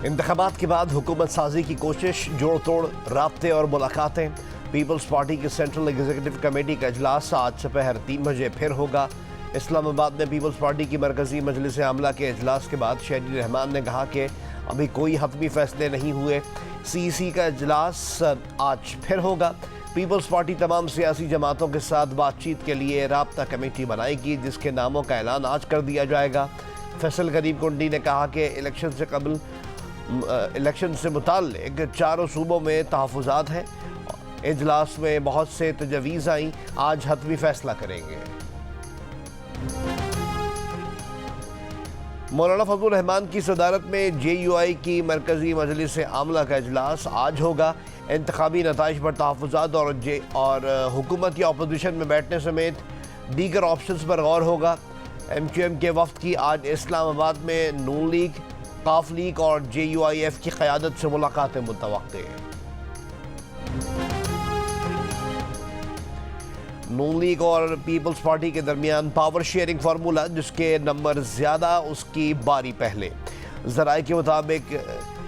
इंतखाबात के बाद हुकूमत साजी की कोशिश, जोड़ तोड़ राब्ते और मुलाकातें। पीपल्स पार्टी की सेंट्रल एग्जीक्यूटिव कमेटी का इजलास आज दोपहर 3 बजे फिर होगा। इस्लामाबाद में पीपल्स पार्टी की मरकजी मजलिस आमला के इजलास के बाद शहरी रहमान ने कहा कि अभी कोई हतमी फैसले नहीं हुए। CEC का इजलास आज फिर होगा। पीपल्स पार्टी तमाम सियासी जमातों के साथ बातचीत के लिए राब्ता कमेटी बनाएगी, जिसके नामों का ऐलान आज कर दिया जाएगा। फैसल गरीब कुंडी ने कहा कि इलेक्शन से मुताल्लिक चारों सूबों में तहफ़्फ़ुज़ात हैं। इजलास में बहुत से तजवीज़ आई, आज हतमी फैसला करेंगे। मौलाना फजलुर रहमान की सदारत में JUI की मरकजी मजलिस आमला का इजलास आज होगा। इंतखाबी नताइज पर तहफ़्फ़ुज़ात और हुकूमत या अपोजिशन में बैठने समेत दीगर ऑप्शंस पर गौर होगा। MQM के वफ़द की आज इस्लामाबाद में नून लीग, काफ लीग और JUIF की क़यादत से मुलाकातें मुतवक्के हैं। नून लीग और पीपल्स पार्टी के दरमियान पावर शेयरिंग फार्मूला, जिसके नंबर ज़्यादा उसकी बारी पहले। ज़राए के मुताबिक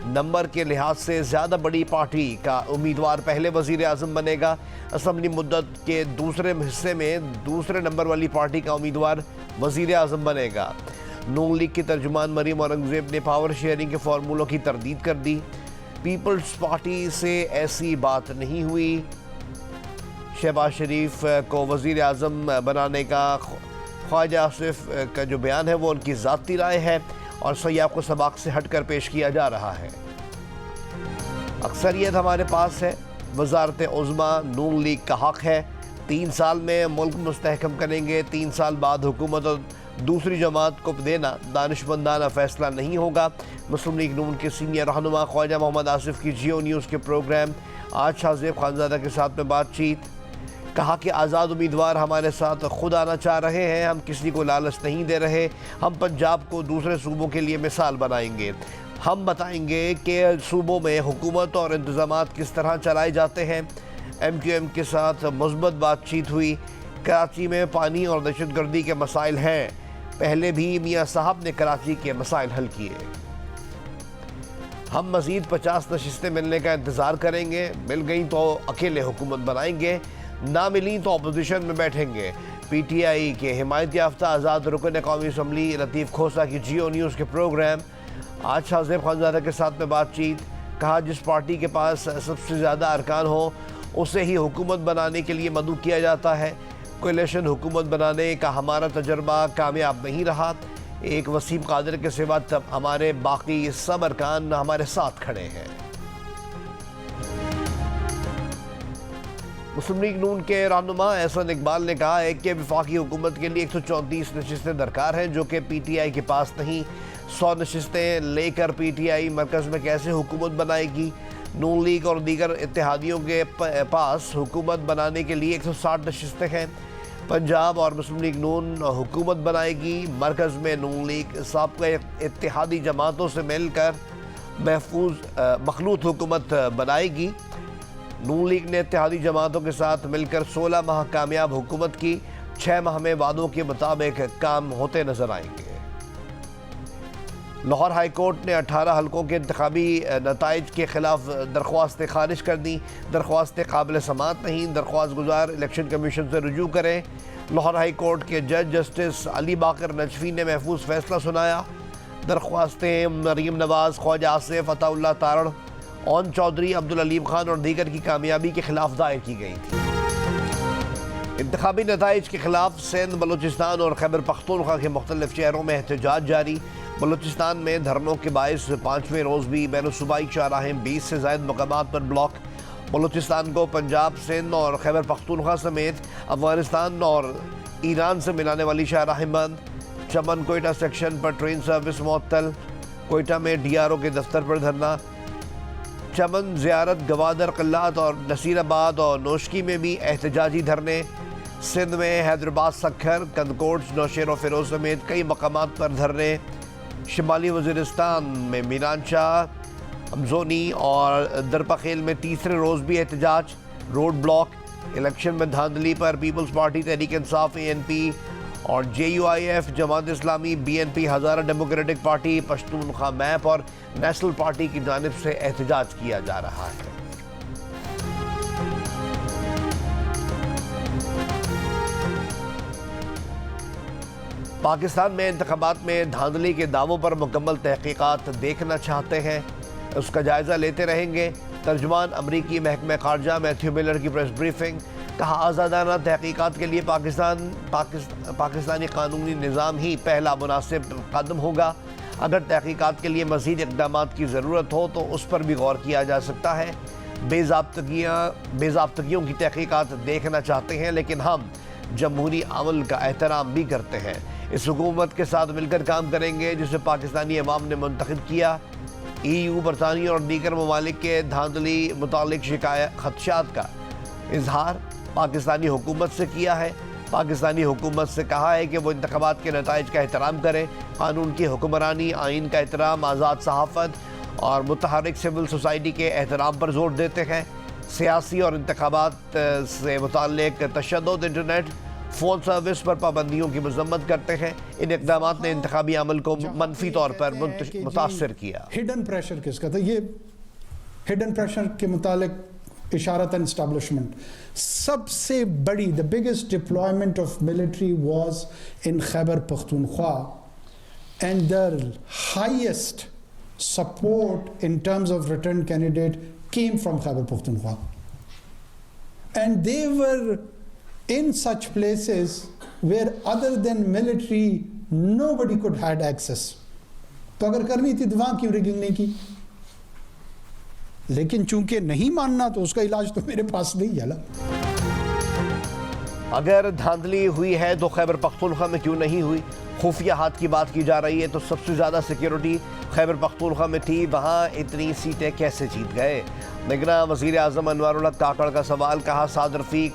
नंबर के लिहाज से ज़्यादा बड़ी पार्टी का उम्मीदवार पहले वज़ीर आज़म बनेगा। असम्बली मुद्दत के दूसरे हिस्से में दूसरे नंबर वाली पार्टी का उम्मीदवार वज़ीर आज़म बनेगा। नून लीग की तर्जुमान मरीम औरंगज़ेब ने पावर शेयरिंग के फार्मूलों की तरदीद कर दी। पीपल्स पार्टी से ऐसी बात नहीं हुई। शहबाज शरीफ को वज़ीर आज़म बनाने का ख्वाजा आसिफ का जो बयान है वो उनकी ज़ाती राय है और सयाब को सबाक से हट कर पेश किया जा रहा है। अक्सरियत हमारे पास है, वज़ारत उज़्मा नून लीग का हक़ है। 3 साल में मुल्क मुस्तहकम करेंगे। 3 साल बाद हुकूमत और दूसरी जमात को देना दानिशमंदाना फ़ैसला नहीं होगा। मुस्लिम लीग नून के सीनियर रहनुमा ख्वाजा मोहम्मद आसिफ की जियो न्यूज़ के प्रोग्राम आज शाहज़ेब खानज़ादा के साथ में बातचीत। कहा कि आज़ाद उम्मीदवार हमारे साथ खुद आना चाह रहे हैं, हम किसी को लालच नहीं दे रहे। हम पंजाब को दूसरे सूबों के लिए मिसाल बनाएंगे। हम बताएंगे कि सूबों में हुकूमत और इंतज़ामात किस तरह चलाए जाते हैं। MQM के साथ मुस्बत बातचीत हुई। कराची में पानी और दहशतगर्दी के मसाइल हैं, पहले भी मियाँ साहब ने कराची के मसाइल हल किए। हम मज़ीद 50 नशिस्तें मिलने का इंतज़ार करेंगे। मिल गई तो अकेले हुकूमत बनाएंगे, ना मिली तो अपोजिशन में बैठेंगे। PTI के हिमायत याफ्ता आज़ाद रुकन कौमी असम्बली लतीफ़ खोसा की जियो न्यूज़ के प्रोग्राम आज शाहज़ेब खानज़ादा के साथ में बातचीत। कहा जिस पार्टी के पास सबसे ज़्यादा अरकान हो उसे ही हुकूमत बनाने के लिए मदऊ किया जाता है। कोलिशन हुकूमत बनाने का हमारा तजर्बा कामयाब नहीं रहा। एक वसीम कादिर के सिवा तब हमारे बाकी सब अरकान हमारे साथ खड़े हैं। मुस्लिम लीग नून के रहनुमा एहसन इकबाल ने कहा है कि वफाकी हुकूमत के लिए 134 नशिस्तें दरकार हैं, जो कि PTI के पास नहीं। 100 नशिस्तें लेकर PTI मरकज़ में कैसे हुकूमत बनाएगी। नून लीग और दीगर इत्तेहादियों के पास हुकूमत बनाने के लिए 160 नशिस्तें हैं। पंजाब और मुस्लिम लीग नून हुकूमत बनाएगी। मरकज़ में नून लीग साबका इत्तेहादी जमातों से मिलकर मखलूत हुकूमत बनाएगी। नून लीग ने इत्तेहादी जमातों के साथ मिलकर 16 माह कामयाब हुकूमत की। 6 माह में वादों के मुताबिक काम होते नजर आएंगे। लाहौर हाई कोर्ट ने 18 हलकों के इंतखाबी नताइज के खिलाफ दरख्वास्तें खारिज कर दी। दरख्वास्तें काबिल समात नहीं, दरख्वास्त गुजार इलेक्शन कमीशन से रुजू करें। लाहौर हाई कोर्ट के जज जस्टिस अली बाकर नजफी ने महफूज फैसला सुनाया। दरख्वास्तें मरीम नवाज़, ख्वाजा आसिफ, अताउल्लाह तारड़, ओन चौधरी, अब्दुल अलीम खान और दीगर की कामयाबी के खिलाफ दायर की गई थी। इंतखाबी नताइज के खिलाफ सिंध, बलूचिस्तान और खैबर पख्तूनख्वा के मुख्तलिफ शहरों में एहतजाज जारी। बलूचिस्तान में धरनों के बायस 5वें रोज़ भी बैन सूबाई शाहराहें 20 से ज़ायद मकामात पर ब्लॉक। बलूचिस्तान को पंजाब, सिंध और खैबर पख्तूनख्वा समेत अफगानिस्तान और ईरान से मिलाने वाली शाहराहें बंद। चमन कोयटा सेक्शन पर ट्रेन सर्विस मुअत्तल। कोयटा में DRO के दफ्तर पर धरना। चमन, ज़ियारत, गवादर, क़िल्लात और नसीराबाद और नोशकी में भी एहतजाजी धरने। सिंध में हैदराबाद, सक्खर, कंदकोट, नौशेर फ़िरोज़ समेत कई मकामात पर धरने। शिमाली वज़ीरिस्तान में मीरानशाह, हमजोनी और दरपखेल में तीसरे रोज़ भी एहतजाज, रोड ब्लॉक। इलेक्शन में धांधली पर peoples party, Tehreek Insaf, ANP और JUIF, जमात इस्लामी, BNP, हज़ारा डेमोक्रेटिक पार्टी, पश्तूनख्वा मैप और नेशनल पार्टी की जानिब से एहतजाज किया जा रहा है। पाकिस्तान में इंतखाबात में धांधली के दावों पर मुकम्मल तहकीकात देखना चाहते हैं, उसका जायजा लेते रहेंगे। तर्जुमान अमरीकी महकमा खारजा मैथ्यू मिलर की प्रेस ब्रीफिंग। कहा, आज़ादाना तहकीकात के लिए पाकिस्तानी कानूनी निज़ाम ही पहला मुनासिब कदम होगा। अगर तहकीकात के लिए मज़ीद इक़दामात की ज़रूरत हो तो उस पर भी गौर किया जा सकता है। बेज़ाब्तगियों की तहकीकात देखना चाहते हैं, लेकिन हम जमहूरी अमल का एहतराम भी करते हैं। इस हुकूमत के साथ मिलकर काम करेंगे जिसे पाकिस्तानी अवाम ने मुंतखब किया। EU, बरतानिया और दीगर ममालिक के धांधली मुतालिक खदशात का इजहार पाकिस्तानी हुकूमत से किया है। पाकिस्तानी हुकूमत से कहा है कि वो इंतखाबात के नताइज का एहतराम करे, कानून की हुक्मरानी, आइन का एहतराम, आज़ाद सहाफ़त और मुतहरिक सिविल सोसाइटी के एहतराम पर जोर देते हैं। सियासी और इंतखाबात से मुताल्लिक तशद्दुद, इंटरनेट, फ़ोन सर्विस पर पाबंदियों की मजम्मत करते हैं। इन इक़दामात ने इंतखाबी अमल को मनफी तौर पर मुतासर किया। हिडन प्रेशर किसका था? ये हिडन प्रेशर के मुतालिक इशारतन एस्टैब्लिशमेंट सबसे बड़ी, the biggest deployment of military was in Khyber Pakhtunkhwa and the highest support in terms of return candidate came from Khyber Pakhtunkhwa, and they were in such places where other than military nobody could had access. तो अगर करनी थी तो वहां क्यों rigging नहीं की? लेकिन चूंकि नहीं मानना तो उसका इलाज तो मेरे पास नहीं है। अगर धांधली हुई है तो खैबर पख्तूनख्वा में क्यों नहीं हुई? खुफिया हाथ की बात की जा रही है तो सबसे ज़्यादा सिक्योरिटी खैबर पख्तूनख्वा में थी, वहाँ इतनी सीटें कैसे जीत गए? निगरान वज़ीर आज़म अनवारुल हक काकड़ का सवाल। कहा, साद रफ़ीक,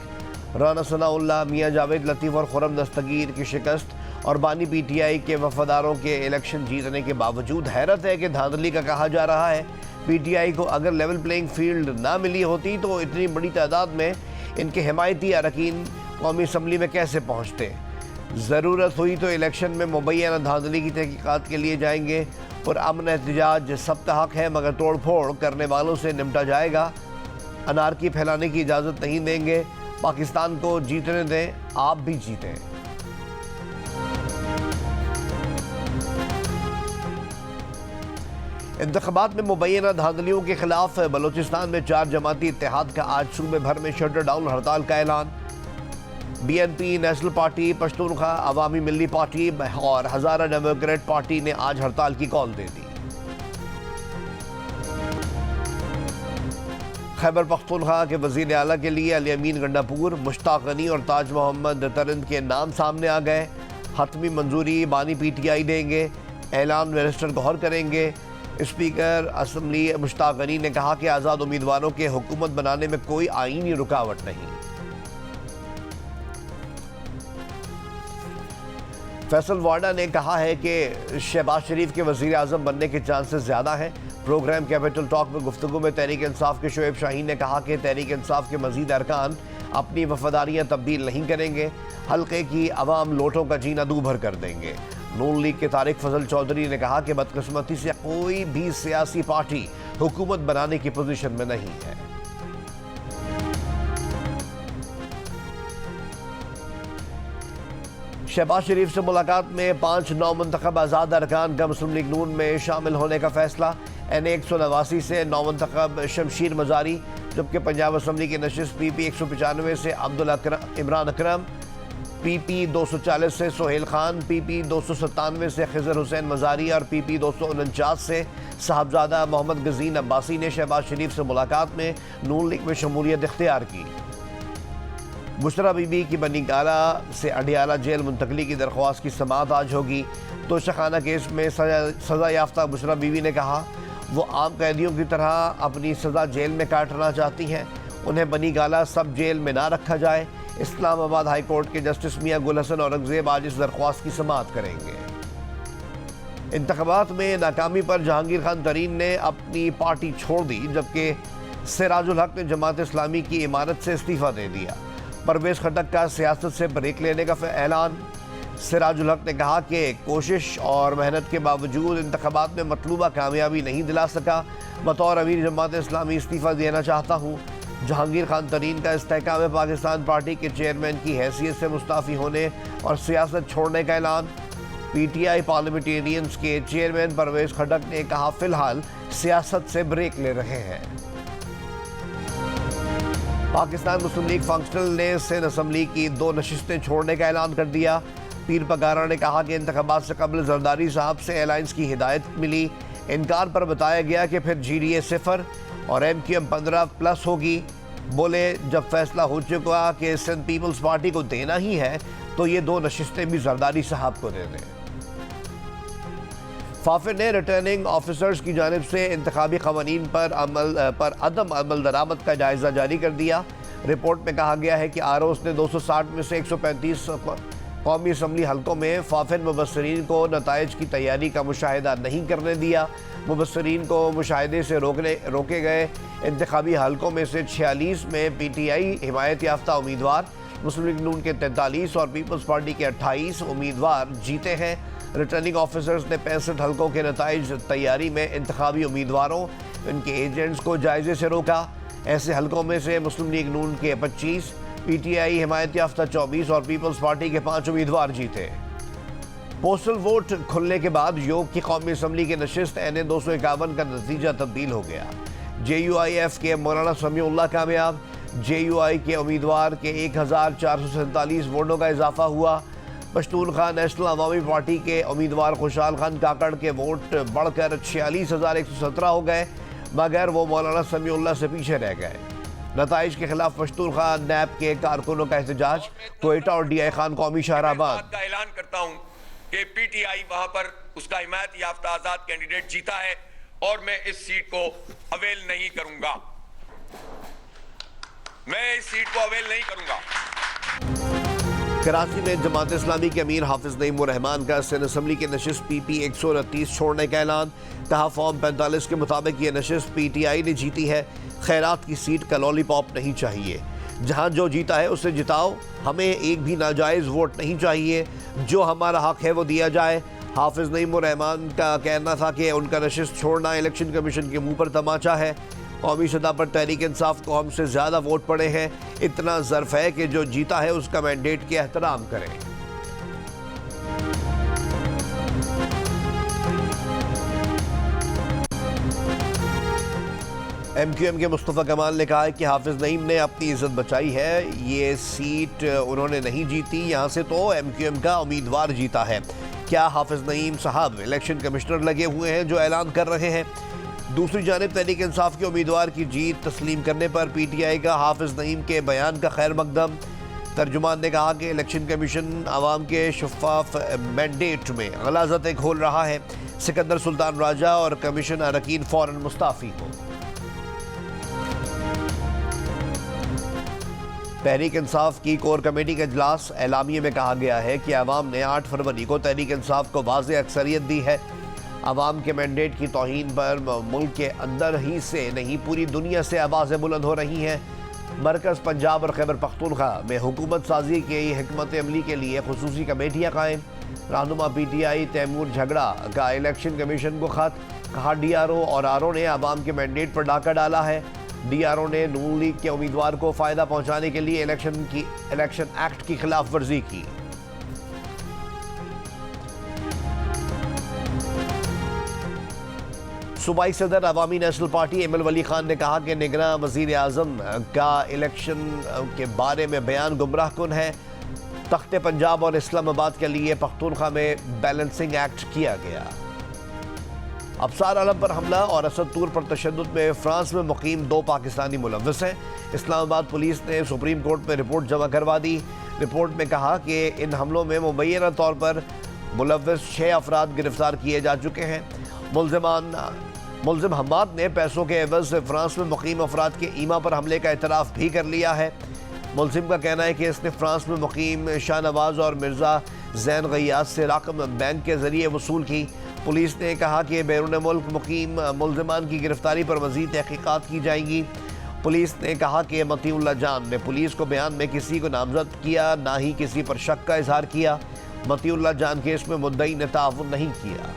राना सनाउल्लाह, मियाँ जावेद लतीफ़ और खुर्रम दस्तगीर की शिकस्त और बानी PTI के वफादारों के इलेक्शन जीतने के बावजूद हैरत है कि धांधली का कहा जा रहा है। PTI को अगर लेवल प्लेइंग फील्ड ना मिली होती तो इतनी बड़ी तादाद में इनके हिमायती अरकान कौमी असम्बली में कैसे पहुँचते? ज़रूरत हुई तो इलेक्शन में मुबैना धांधली की तहकीकात के लिए जाएंगे। और अमन एहतजाज सब हक है, मगर तोड़ फोड़ करने वालों से निपटा जाएगा। अनारकी फैलाने की इजाज़त नहीं देंगे। पाकिस्तान को जीतने दें, आप भी जीतें। इंतखाबात में मुबैना धांधलियों के खिलाफ बलूचिस्तान में 4 जमाती इत्तेहाद का आज सूबे भर में शटर डाउन हड़ताल का ऐलान। BNP, नेशनल पार्टी, पश्तूनख्वा अवामी मिल्ली पार्टी और हज़ारा डेमोक्रेट पार्टी ने आज हड़ताल की कॉल दे दी। खैबर पख्तूनख्वा के वज़ीर आला के लिए अली अमीन गंडापुर, मुश्ताक गनी और ताज मोहम्मद तरिंद के नाम सामने आ गए। हतमी मंजूरी बानी PTI देंगे, ऐलान मिनिस्टर गौर करेंगे। स्पीकर असम्बली मुश्ताक गनी ने कहा कि आज़ाद उम्मीदवारों के हुकूमत बनाने में कोई आईनी रुकावट नहीं। फैसल वाडा ने कहा है कि शहबाज शरीफ के वज़ीर आज़म बनने के चांसेस ज़्यादा हैं। प्रोग्राम कैपिटल टॉक में गुफ्तगू में तहरीक इंसाफ के शोएब शाहीन ने कहा कि तहरीक इंसाफ के मज़ीद अरकान अपनी वफादारियाँ तब्दील नहीं करेंगे, हल्के की अवाम लोटों का जीना दूभर कर देंगे। नून लीग के तारिक फजल चौधरी ने कहा कि बदकिस्मती से कोई भी सियासी पार्टी हुकूमत बनाने की पोजीशन में नहीं है। शहबाज शरीफ से मुलाकात में 5 नौमुंतखब आज़ाद अरकान का मुस्लिम लीग नून में शामिल होने का फैसला। NA 189 से नौमुंतखब शमशीर मजारी, जबकि पंजाब असम्बली की नशिस्त PP 195 से इमरान अकरम, PP 240 से सोहेल खान, PP 297 से खिजर हुसैन मजारी और PP 249 से साहबजादा मोहम्मद गजीन अब्बासी ने शहबाज शरीफ से मुलाकात में नून लीग में शमूलियत इख्तियार की। बुशरा बीबी की बनी गाला से अडियाला जेल मुंतकली की दरख्वास्त की समाअत आज होगी। तोशाखाना केस में सज़ा याफ्ता बुशरा बीबी ने कहा वो आम कैदियों की तरह अपनी सज़ा जेल में काटना चाहती हैं, उन्हें बनी गाला सब जेल में ना रखा जाए। इस्लामाबाद हाई कोर्ट के जस्टिस मियां गुल हसन औरंगजेब आज इस दरख्वास्त की समाअत करेंगे। इंतखाबात में नाकामी पर जहांगीर खान तरीन ने अपनी पार्टी छोड़ दी, जबकि सिराजुल हक ने जमात इस्लामी की इमारत से इस्तीफ़ा दे दिया। परवेज़ खटक का सियासत से ब्रेक लेने का ऐलान। सिराजुल हक ने कहा कि कोशिश और मेहनत के बावजूद इंतखाबात में मतलूबा कामयाबी नहीं दिला सका। बतौर अमीर जमात इस्लामी इस्तीफ़ा देना चाहता हूँ। जहांगीर खान तरीन का इस्तेहकाम पाकिस्तान पार्टी के चेयरमैन की हैसियत से मुस्ताफ़ी होने और सियासत छोड़ने का ऐलान। PTI पार्लियामेंटेरियंस के चेयरमैन परवेज खटक ने कहा, फिलहाल सियासत से ब्रेक ले रहे हैं। पाकिस्तान मुस्लिम लीग फंक्शनल ने सिंध असम्बली की 2 नशिस्तें छोड़ने का ऐलान कर दिया। पीर पगारा ने कहा कि इंतखाबात से कबल जरदारी साहब से अलायंस की हिदायत मिली। इनकार पर बताया गया कि फिर GDA 0 और MQM 15+ होगी। बोले, जब फैसला हो चुका कि सिंध पीपल्स पार्टी को देना ही है तो ये 2 नशिस्तें भी जरदारी साहब को दे दें। फाफिर ने रिटर्निंग ऑफिसर्स की जानिब से इंतखाबी क़वानीन पर अदम अमल दरामद का जायज़ा जारी कर दिया। रिपोर्ट में कहा गया है कि आरोस ने 260 में से 135 कौमी असम्बली हल्कों में फाफिर मुबस्सरीन को नताइज की तैयारी का मुशाहिदा नहीं करने दिया। मुबस्सरीन को मुशाहिदे से रोके गए इंतखाबी हल्कों में से 46 में PTI हिमायत याफ्ता उम्मीदवार, मुस्लिम लीग नून के 43 और पीपल्स पार्टी के 28 उम्मीदवार जीते हैं। रिटर्निंग ऑफिसर्स ने 65 हल्कों के नताइज तैयारी में इंतखाबी उम्मीदवारों, उनके एजेंट्स को जायजे से रोका। ऐसे हल्कों में से मुस्लिम लीग नून के 25, PTI हिमायत याफ्ता 24 और पीपल्स पार्टी के 5 उम्मीदवार जीते। पोस्टल वोट खुलने के बाद योग की कौमी असम्बली की नशिस्त NA 251 का नतीजा तब्दील हो गया। JUIF के मौलाना समीउल्लाह कामयाब। JUI के उम्मीदवार के 1447 वोटों का इजाफा हुआ। पश्तूनख्वा नेशनल अवामी पार्टी के उम्मीदवार खुशहाल खान काकड़ के वोट बढ़कर 46,117 हो गए, मगर वो मौलाना समीउल्लाह से पीछे रह गए। नताइज के खिलाफ पश्तूनख्वा नैब के कारकुनों का एहतजाज। कोयटा और DI खान कौमी शाहराबाद का ऐलान करता हूं कि PTI वहां पर उसका हिमायत याफ्ता आजाद कैंडिडेट जीता है और मैं इस सीट को अवेल नहीं करूंगा। मैं इस सीट को अवेल नहीं करूंगा। कराची में जमात इस्लामी के अमीर हाफिज नईम रहमान का सिंध असम्बली की नशिस्त PP 129 छोड़ने का ऐलान। कहा, फॉर्म 45 के मुताबिक ये नशिस्त PTI ने जीती है। खैरात की सीट का लॉलीपॉप नहीं चाहिए। जहां जो जीता है उसे जिताओ, हमें एक भी नाजायज़ वोट नहीं चाहिए। जो हमारा हक है वो दिया जाए। हाफिज नईम रहमान का कहना था कि उनका नशिस्त छोड़ना इलेक्शन कमीशन के मुंह पर तमाचा है। कौमी सतह पर तहरीक इंसाफ को हमसे ज़्यादा वोट पड़े हैं। इतना ज़र्फ है कि जो जीता है उसका मैंडेट के एहतराम करें। MQM के मुस्तफ़ा कमाल ने कहा है कि हाफिज नईम ने अपनी इज्जत बचाई है। ये सीट उन्होंने नहीं जीती, यहाँ से तो MQM का उम्मीदवार जीता है। क्या हाफिज नईम साहब इलेक्शन कमिश्नर लगे हुए हैं जो ऐलान कर रहे हैं? दूसरी जानिब तहरीक इंसाफ के उम्मीदवार की जीत तस्लीम करने पर PTI का हाफिज नईम के बयान का खैर मकदम। तर्जुमान ने कहा कि इलेक्शन कमीशन आवाम के शफाफ मैंडेट में गलाज़तें खोल रहा है। सिकंदर सुल्तान राजा और कमीशन अरकान फौरन मुस्ताफ़ी हो। तहरीक इंसाफ की कोर कमेटी के इजलास। एलामिये में कहा गया है कि अवाम ने 8 फरवरी को तहरीक इंसाफ को वाज़ेह अक्सरियत दी है। अवाम के मैंडेट की तौहीन पर मुल्क के अंदर ही से नहीं पूरी दुनिया से आवाज़ें बुलंद हो रही हैं। मरकज़ पंजाब और खैबर पख्तूनख्वा में हुकूमत साजी की हिकमत अमली के लिए खुसूसी कमेटियाँ कायम। रहनुमा PTI तैमूर झगड़ा का इलेक्शन कमीशन को खत। कहा, DRO और RO ने अवाम के मैंडेट पर डाका डाला है। DRO ने नून लीग के उम्मीदवार को फ़ायदा पहुँचाने के लिए इलेक्शन एक्ट की खिलाफ वर्जी की। सूबाई सदर अवामी नेशनल पार्टी एमएल वली खान ने कहा कि निगरां वज़ीर आज़म का इलेक्शन के बारे में बयान गुमराह कुन है। तख्ते पंजाब और इस्लामाबाद के लिए पख्तूनख्वा में बैलेंसिंग एक्ट किया गया। अफसार आलम पर हमला और असद तूर पर तशद्दुद में फ्रांस में मुकीम 2 पाकिस्तानी मुलव्वस हैं। इस्लामाबाद पुलिस ने सुप्रीम कोर्ट में रिपोर्ट जमा करवा दी। रिपोर्ट में कहा कि इन हमलों में मुबैना तौर पर मुलव्वस 6 अफराद गिरफ्तार किए जा चुके हैं। मुल्जिम हम्माद ने पैसों के एवज से फ्रांस में मुकीम अफराद के ईमा पर हमले का एतराफ़ भी कर लिया है। मुल्जिम का कहना है कि इसने फ्रांस में मुकीम शाहनवाज और मिर्ज़ा जैन गयास से रकम बैंक के ज़रिए वसूल की। पुलिस ने कहा कि बैरून मुल्क मुकीम मुल्जिमान की गिरफ्तारी पर मज़ीद तहक़ीक़ात की जाएंगी। पुलिस ने कहा कि मतीउल्लाह जान ने पुलिस को बयान में किसी को नामजद किया, ना ही किसी पर शक का इजहार किया। मतीउल्लाह जान केस में मुद्दई ने ताउन नहीं किया।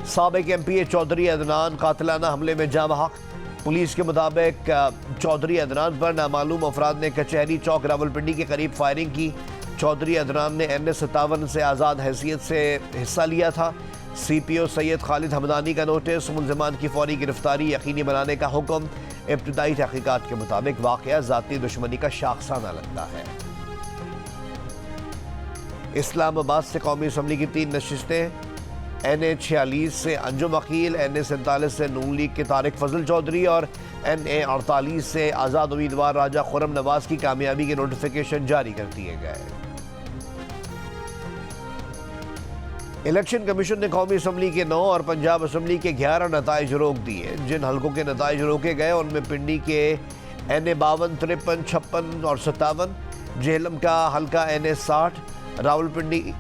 साबिक एमपी चौधरी अदनान कातिलाना हमले में जाँ बहक। पुलिस के मुताबिक चौधरी अदनान पर नामालूम अफराद ने कचहरी चौक रावलपिंडी के करीब फायरिंग की। चौधरी अदनान ने NS-57 से आज़ाद हैसियत से हिस्सा लिया था। CPO सैयद खालिद हमदानी का नोटिस, मुलजमान की फौरी गिरफ्तारी यकीनी बनाने का हुक्म। इब्तदाई तहकीकात के मुताबिक वाक़या ज़ाती दुश्मनी का शाखसाना लगता है। इस्लामाबाद से कौमी असम्बली की 3 नशिस्तें, NA-46 से अंजुम अकील, NA-47 से नून लीग के तारिक फजल चौधरी और NA-48 से आज़ाद उम्मीदवार राजा खुर्रम नवाज की कामयाबी के नोटिफिकेशन जारी कर दिए गए। इलेक्शन कमीशन ने कौमी असम्बली के 9 और पंजाब असम्बली के 11 नताइज रोक दिए। जिन हल्कों के नताइज रोके गए उनमें पिंडी के NA-52, 53, 56 और 57, जेहलम का हल्का NA-60, रावलपिंडी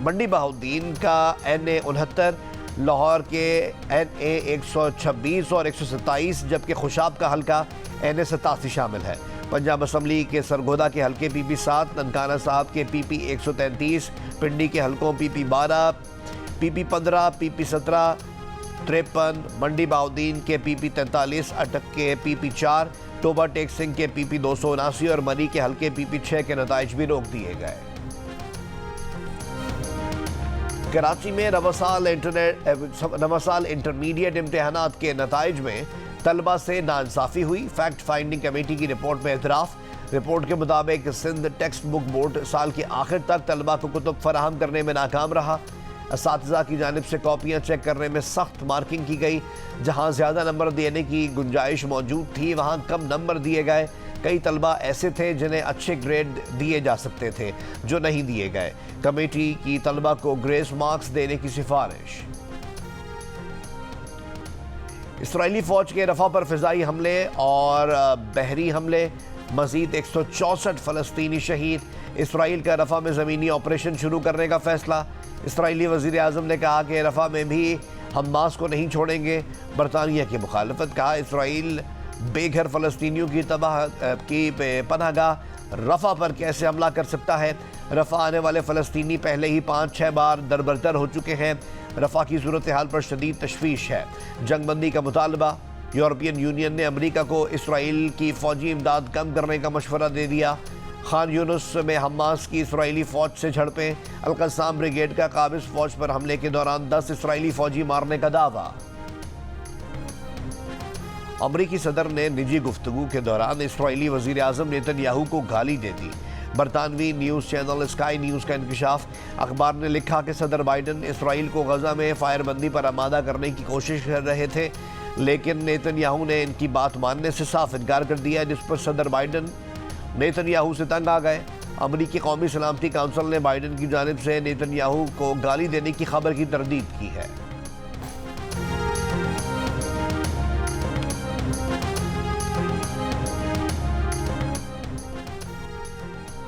मंडी बहाउद्दीन का NA-69, लाहौर के NA-126 और 127, जबकि खुशाब का हल्का NA-87 शामिल है। पंजाब असम्बली के सरगोदा के हल्के PP-7, ननकाना साहब के PP-133, पिंडी के हल्कों PP-12, PP-15, PP-17, 53, मंडी बहाउद्दीन के PP-43, अटक के PP-4, टोबा टेक सिंह के PP-279 और मरी के हल्के PP-6 के नताइज भी रोक दिए गए। कराची में नवासाल इंटरमीडिएट इम्तिहानात के नताइज में तलबा से नाइंसाफ़ी हुई। फैक्ट फाइंडिंग कमेटी की रिपोर्ट में एतराफ़। रिपोर्ट के मुताबिक सिंध टेक्स्ट बुक बोर्ड साल के आखिर तक तलबा को कुतुब फराहम करने में नाकाम रहा। असातिज़ा की जानिब से कॉपियाँ चेक करने में सख्त मार्किंग की गई। जहाँ ज़्यादा नंबर देने की गुंजाइश मौजूद थी वहाँ कम नंबर दिए गए। कई तलबा ऐसे थे जिन्हें अच्छे ग्रेड दिए जा सकते थे जो नहीं दिए गए। कमेटी की तलबा को ग्रेस मार्क्स देने की सिफारिश। इसराइली फौज के रफा पर फिजाई हमले और बहरी हमले, मजीद 164 फ़लस्तीनी शहीद। इसराइल का रफा में ज़मीनी ऑपरेशन शुरू करने का फैसला। इसराइली वज़ीर आज़म ने कहा कि रफा में भी हमास को नहीं छोड़ेंगे। बरतानिया की मुखालफत, कहा इसराइल बेघर फ़लस्तीनियों की पनाहगाह रफा पर कैसे हमला कर सकता है। रफा आने वाले फ़लस्तीनी पहले ही 5-6 बार दरबदर हो चुके हैं। रफा की सूरत हाल पर शदीद तशवीश है। जंगबंदी का मुतालबा। यूरोपियन यूनियन ने अमरीका को इसराइल की फ़ौजी इमदाद कम करने का मशवरा दे दिया। खान यूनुस में हमास की इसराइली फ़ौज से झड़पें। अल-कस्साम ब्रिगेड का काबिज़ फ़ौज पर हमले के दौरान 10 इसराइली फ़ौजी मारने का दावा। अमरीकी सदर ने निजी गुफ्तगू के दौरान इसराइली वज़ीर आज़म नेतन्याहू को गाली दे दी। बरतानवी न्यूज़ चैनल स्काई न्यूज़ का इंकशाफ। अखबार ने लिखा कि सदर बाइडन इसराइल को गज़ा में फायरबंदी पर आमादा करने की कोशिश कर रहे थे, लेकिन नेतन्याहू ने इनकी बात मानने से साफ इनकार कर दिया, जिस पर सदर बाइडन नेतन्याहू से तंग आ गए। अमरीकी कौमी सलामती काउंसिल ने बाइडन की जानिब से नेतन्याहू को गाली देने की खबर की तरदीद की है।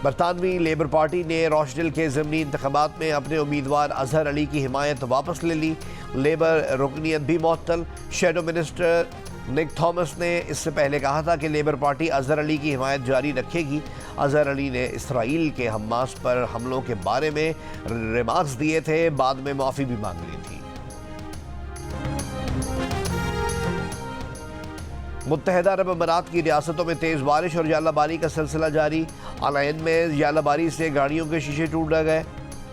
बरतानवी लेबर पार्टी ने रोशडिल के ज़मीनी इंतखाबात में अपने उम्मीदवार अजहर अली की हिमायत वापस ले ली। लेबर रुकनीत भी मुअत्तल। शेडो मिनिस्टर निक थॉमस ने इससे पहले कहा था कि लेबर पार्टी अजहर अली की हिमायत जारी रखेगी। अजहर अली ने इसराइल के हमास पर हमलों के बारे में रिमार्क्स दिए थे, बाद में माफ़ी भी मांग ली थी। मुत्तहिदा अरब अमीरात की रियासतों में तेज़ बारिश और यालाबारी का सिलसिला जारी। अलाइन में यालाबारी से गाड़ियों के शीशे टूट गए।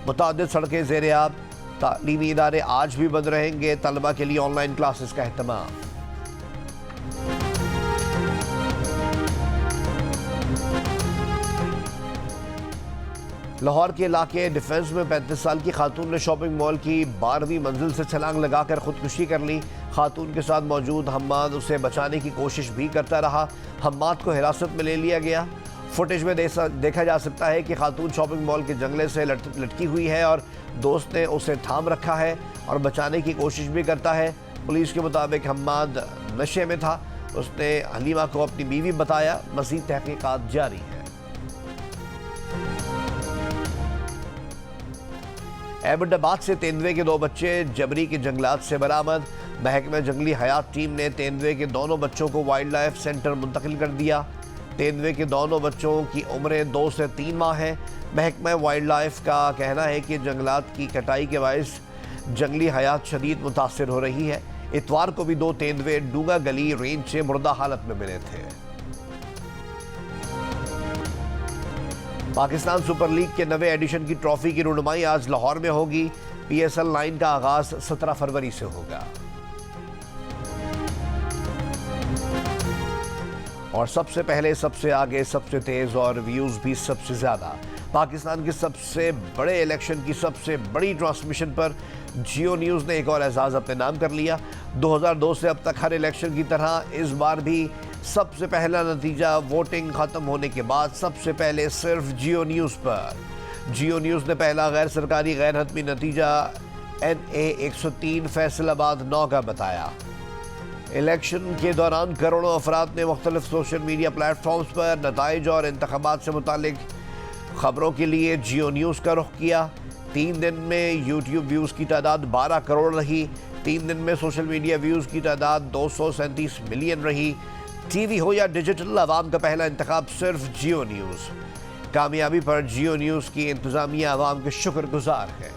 मुतादिद सड़कें ज़ेर-ए-आब। तालीमी इदारे आज भी बंद रहेंगे। तलबा के लिए ऑनलाइन क्लासेस का एहतमाम। लाहौर के इलाके डिफेंस में 35 साल की खातून ने शॉपिंग मॉल की 12वीं मंजिल से छलांग लगाकर खुदकुशी कर ली। खातून के साथ मौजूद हम्माद उसे बचाने की कोशिश भी करता रहा। हम्माद को हिरासत में ले लिया गया। फुटेज में देखा जा सकता है कि खातून शॉपिंग मॉल के जंगले से लटकी हुई है और दोस्त ने उसे थाम रखा है और बचाने की कोशिश भी करता है। पुलिस के मुताबिक हम्माद नशे में था। उसने हलीमा को अपनी बीवी बताया। मज़ीद तहकीकात जारी है। एबटाबाद से तेंदुए के 2 बच्चे जबरी के जंगलात से बरामद। महकमा जंगली हयात टीम ने तेंदुए के दोनों बच्चों को वाइल्ड लाइफ सेंटर मुंतकिल कर दिया। तेंदुए के दोनों बच्चों की उम्रें 2 से 3 माह है। महकमा वाइल्ड लाइफ का कहना है कि जंगलात की कटाई के बायस जंगली हयात शदीद मुतासर हो रही है। इतवार को भी 2 तेंदुए डूंगा गली रेंज से मुर्दा हालत में मिले थे। पाकिस्तान सुपर लीग के नवे एडिशन की ट्रॉफी की रुनुमाई आज लाहौर में होगी। PSL 9 का आगाज 17 फरवरी से होगा और सबसे पहले, सबसे आगे, सबसे तेज और व्यूज भी सबसे ज्यादा। पाकिस्तान के सबसे बड़े इलेक्शन की सबसे बड़ी ट्रांसमिशन पर जियो न्यूज़ ने एक और एजाज अपने नाम कर लिया। 2002 से अब तक हर इलेक्शन की तरह इस बार भी सबसे पहला नतीजा वोटिंग खत्म होने के बाद सबसे पहले सिर्फ जियो न्यूज़ पर। जियो न्यूज़ ने पहला गैर सरकारी गैर हतमी नतीजा NA 103 फैसलाबाद 9 का बताया। इलेक्शन के दौरान करोड़ों अफराद ने मुख्तलिफ सोशल मीडिया प्लेटफॉर्म्स पर नताइज और इंतखाबात से मुतालिक खबरों के लिए जियो न्यूज़ का रुख किया। 3 दिन में यूट्यूब व्यूज़ की तादाद 12 करोड़ रही। 3 दिन में सोशल मीडिया व्यूज़ की तादाद 237 मिलियन रही। TV हो या डिजिटल, आवाम का पहला इंतखाब सिर्फ जियो न्यूज़। कामयाबी पर जियो न्यूज़ की इंतज़ामिया आवाम के शुक्रगुजार है।